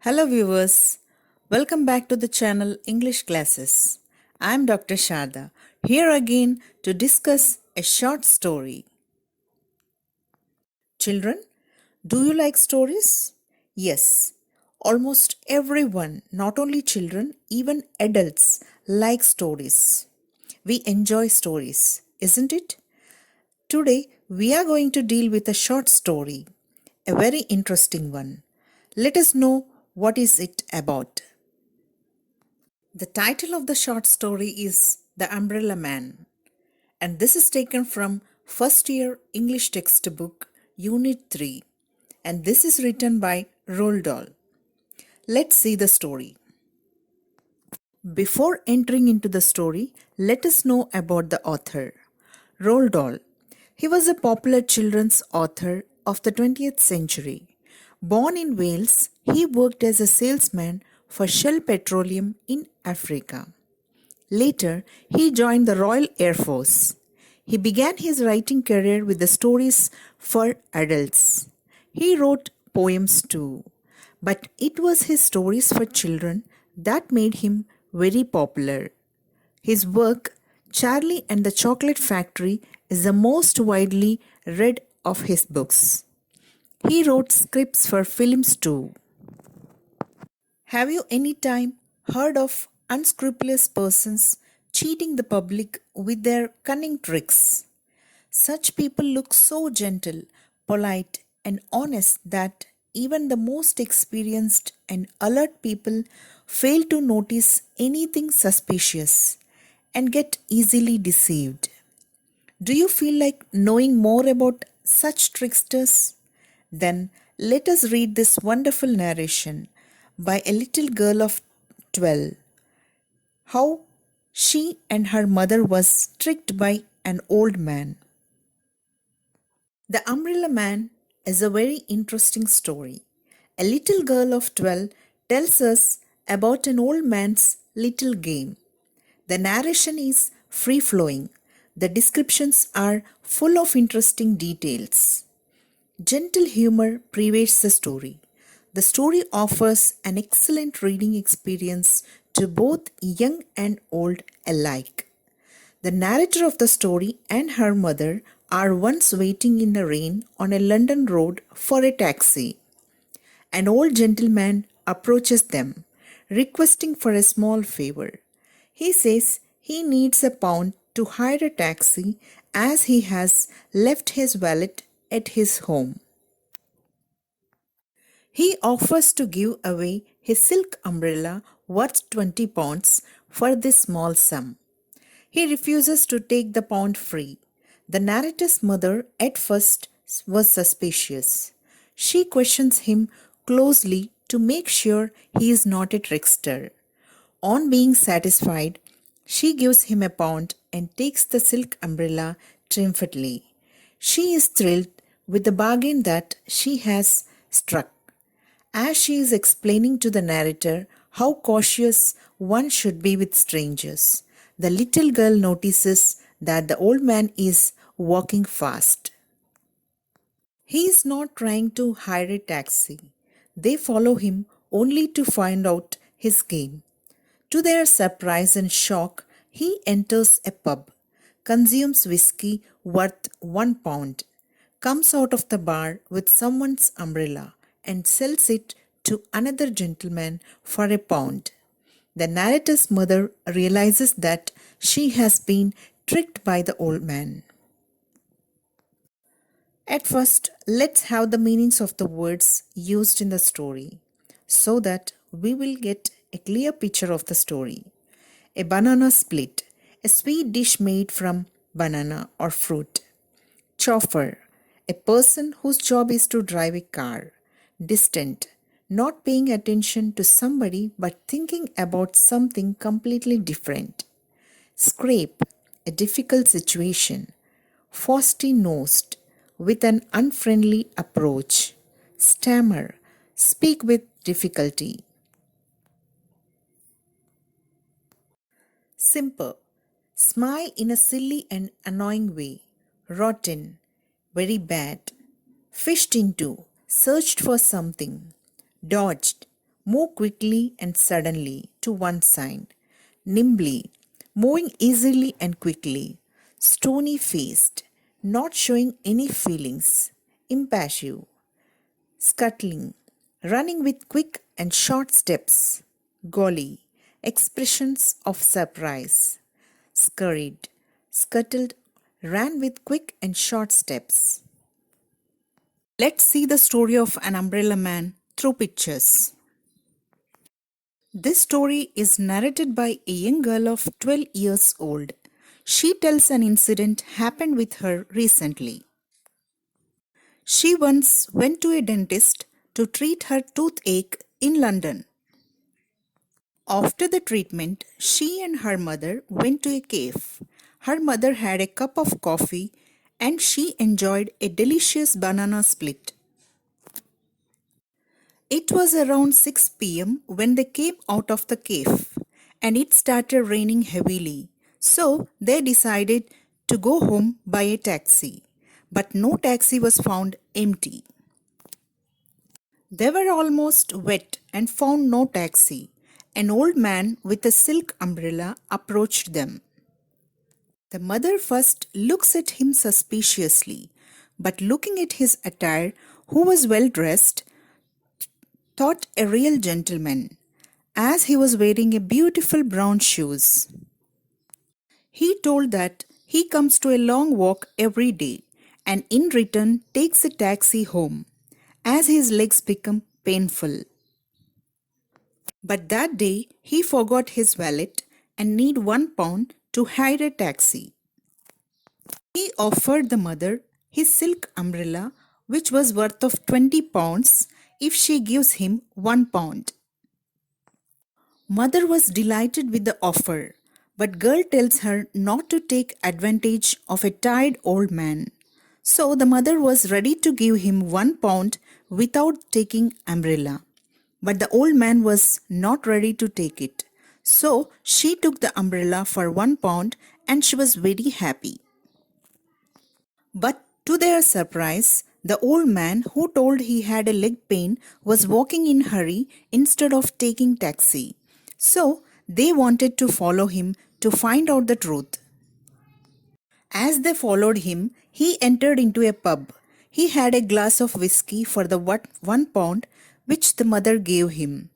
Hello viewers, welcome back to the channel English Classes. I am Dr. Sharada, here again to discuss a short story. Children, do you like stories? Yes, almost everyone, not only children, even adults, like stories. We enjoy stories, isn't it? Today, we are going to deal with a short story, a very interesting one. Let us know what is it about. The title of the short story is The Umbrella Man, and this is taken from first year English textbook, Unit 3, and this is written by Roald Dahl. Let's see the story. Before entering into the story, let us know about the author. Roald Dahl. He was a popular children's author of the 20th century. Born in Wales, he worked as a salesman for Shell Petroleum in Africa. Later, he joined the Royal Air Force. He began his writing career with the stories for adults. He wrote poems too, but it was his stories for children that made him very popular. His work, Charlie and the Chocolate Factory, is the most widely read of his books. He wrote scripts for films too. Have you any time heard of unscrupulous persons cheating the public with their cunning tricks? Such people look so gentle, polite, and honest that even the most experienced and alert people fail to notice anything suspicious and get easily deceived. Do you feel like knowing more about such tricksters? Then let us read this wonderful narration by a little girl of 12. How she and her mother was tricked by an old man. The Umbrella Man is a very interesting story. A little girl of 12 tells us about an old man's little game. The narration is free flowing. The descriptions are full of interesting details. Gentle humor pervades the story. The story offers an excellent reading experience to both young and old alike. The narrator of the story and her mother are once waiting in the rain on a London road for a taxi. An old gentleman approaches them, requesting for a small favor. He says he needs £1 to hire a taxi as he has left his wallet at his home. He offers to give away his silk umbrella worth £20 for this small sum. He refuses to take the pound free. The narrator's mother at first was suspicious. She questions him closely to make sure he is not a trickster. On being satisfied, she gives him £1 and takes the silk umbrella triumphantly. She is thrilled with the bargain that she has struck. As she is explaining to the narrator how cautious one should be with strangers, the little girl notices that the old man is walking fast. He is not trying to hire a taxi. They follow him only to find out his game. To their surprise and shock, he enters a pub, consumes whiskey worth £1, comes out of the bar with someone's umbrella, and sells it to another gentleman for £1. The narrator's mother realizes that she has been tricked by the old man. At first, let's have the meanings of the words used in the story so that we will get a clear picture of the story. A banana split, a sweet dish made from banana or fruit. Chauffeur, a person whose job is to drive a car. Distant, not paying attention to somebody but thinking about something completely different. Scrape, a difficult situation. Frosty-nosed, with an unfriendly approach. Stammer, speak with difficulty. Simper, smile in a silly and annoying way. Rotten, very bad. Fished into, searched for something. Dodged, move quickly and suddenly to one side, nimbly, moving easily and quickly, stony faced, not showing any feelings, impassive, scuttling, running with quick and short steps, golly, expressions of surprise, scurried, scuttled, ran with quick and short steps. Let's see the story of an umbrella man through pictures. This story is narrated by a young girl of 12 years old. She tells an incident happened with her recently. She once went to a dentist to treat her toothache in London. After the treatment, she and her mother went to a cave. Her mother had a cup of coffee and she enjoyed a delicious banana split. It was around 6 p.m. when they came out of the cave and it started raining heavily. So they decided to go home by a taxi. But no taxi was found empty. They were almost wet and found no taxi. An old man with a silk umbrella approached them. The mother first looks at him suspiciously, but looking at his attire, who was well dressed, thought a real gentleman, as he was wearing a beautiful brown shoes. He told that he comes to a long walk every day and in return takes a taxi home, as his legs become painful. But that day he forgot his wallet and need £1 to hire a taxi. He offered the mother his silk umbrella, which was worth of £20 if she gives him £1. Mother was delighted with the offer, but girl tells her not to take advantage of a tired old man. So the mother was ready to give him £1 without taking umbrella. But the old man was not ready to take it. So she took the umbrella for £1 and she was very happy. But to their surprise, the old man who told he had a leg pain was walking in hurry instead of taking taxi. So they wanted to follow him to find out the truth. As they followed him, he entered into a pub. He had a glass of whiskey for the £1 which the mother gave him.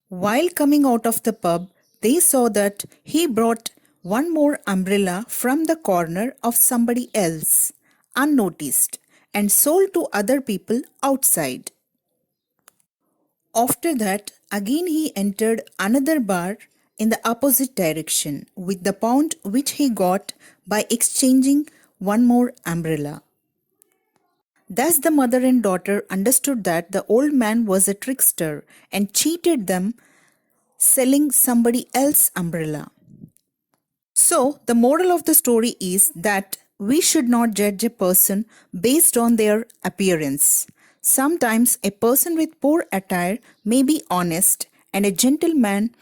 While coming out of the pub, they saw that he brought one more umbrella from the corner of somebody else, unnoticed, and sold to other people outside. After that, again he entered another bar in the opposite direction with the pound which he got by exchanging one more umbrella. Thus the mother and daughter understood that the old man was a trickster and cheated them, selling somebody else's umbrella. So, the moral of the story is that we should not judge a person based on their appearance. Sometimes a person with poor attire may be honest, and a gentleman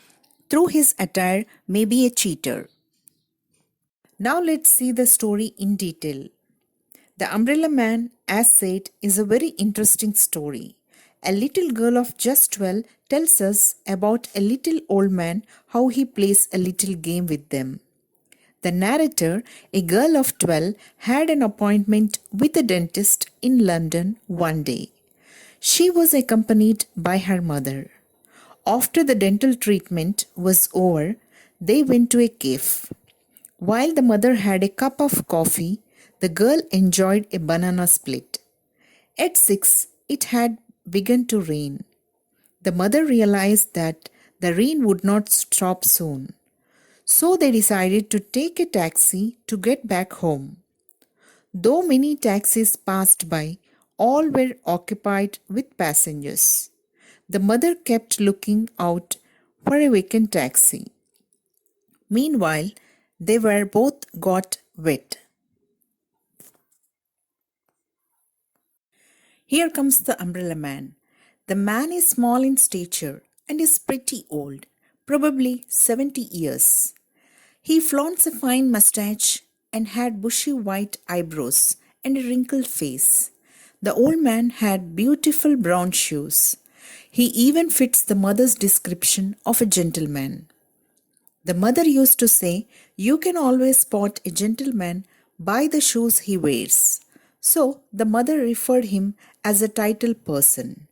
through his attire may be a cheater. Now let's see the story in detail. The Umbrella Man, as said, is a very interesting story. A little girl of just 12 tells us about a little old man, how he plays a little game with them. The narrator, a girl of 12, had an appointment with a dentist in London one day. She was accompanied by her mother. After the dental treatment was over, they went to a cave. While the mother had a cup of coffee, the girl enjoyed a banana split. At 6, it had begun to rain. The mother realized that the rain would not stop soon. So they decided to take a taxi to get back home. Though many taxis passed by, all were occupied with passengers. The mother kept looking out for a vacant taxi. Meanwhile, they were both got wet. Here comes the umbrella man. The man is small in stature and is pretty old, probably 70 years. He flaunts a fine mustache and had bushy white eyebrows and a wrinkled face. The old man had beautiful brown shoes. He even fits the mother's description of a gentleman. The mother used to say, "You can always spot a gentleman by the shoes he wears." So the mother referred him as a title person.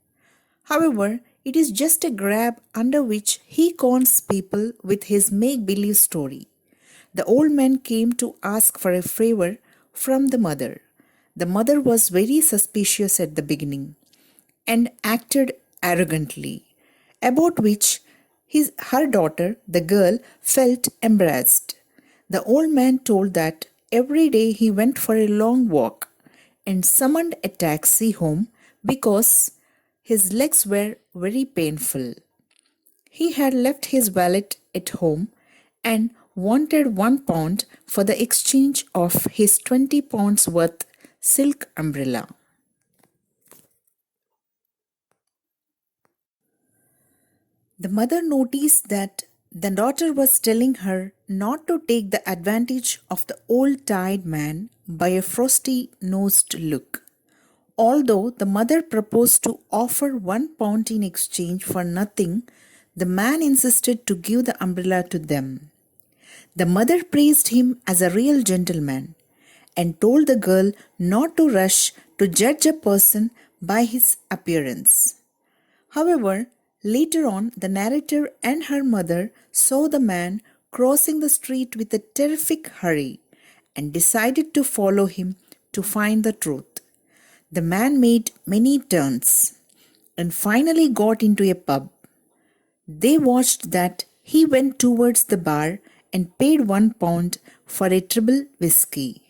However, it is just a grab under which he cons people with his make believe story. The old man came to ask for a favor from the mother. The mother was very suspicious at the beginning and acted arrogantly, about which her daughter, the girl, felt embarrassed. The old man told that every day he went for a long walk and summoned a taxi home because his legs were very painful. He had left his wallet at home and wanted £1 for the exchange of his £20 worth silk umbrella. The mother noticed that the daughter was telling her not to take the advantage of the old tired man by a frosty nosed look. Although the mother proposed to offer £1 in exchange for nothing, the man insisted to give the umbrella to them. The mother praised him as a real gentleman and told the girl not to rush to judge a person by his appearance. However, later on, the narrator and her mother saw the man crossing the street with a terrific hurry and decided to follow him to find the truth. The man made many turns and finally got into a pub. They watched that he went towards the bar and paid £1 for a triple whiskey,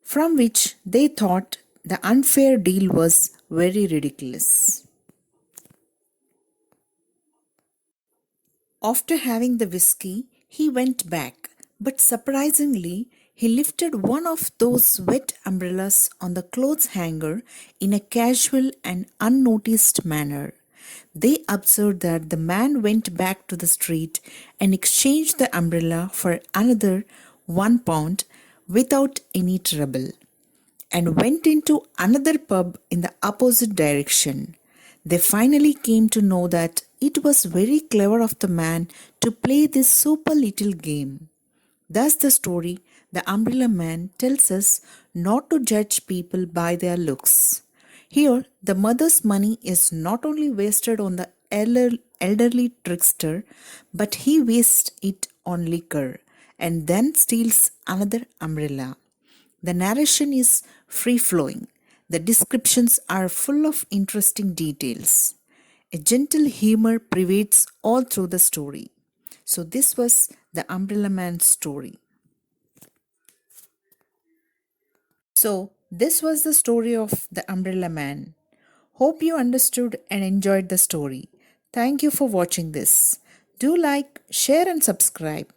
from which they thought the unfair deal was very ridiculous. After having the whiskey, he went back, but surprisingly, he lifted one of those wet umbrellas on the clothes hanger in a casual and unnoticed manner. They observed that the man went back to the street and exchanged the umbrella for another £1 without any trouble, and went into another pub in the opposite direction. They finally came to know that it was very clever of the man to play this super little game. Thus, the story, The Umbrella Man, tells us not to judge people by their looks. Here, the mother's money is not only wasted on the elderly trickster, but he wastes it on liquor and then steals another umbrella. The narration is free flowing. The descriptions are full of interesting details. A gentle humor pervades all through the story. So, this was the Umbrella Man's story. So, this was the story of the Umbrella Man. Hope you understood and enjoyed the story. Thank you for watching this. Do like, share, and subscribe.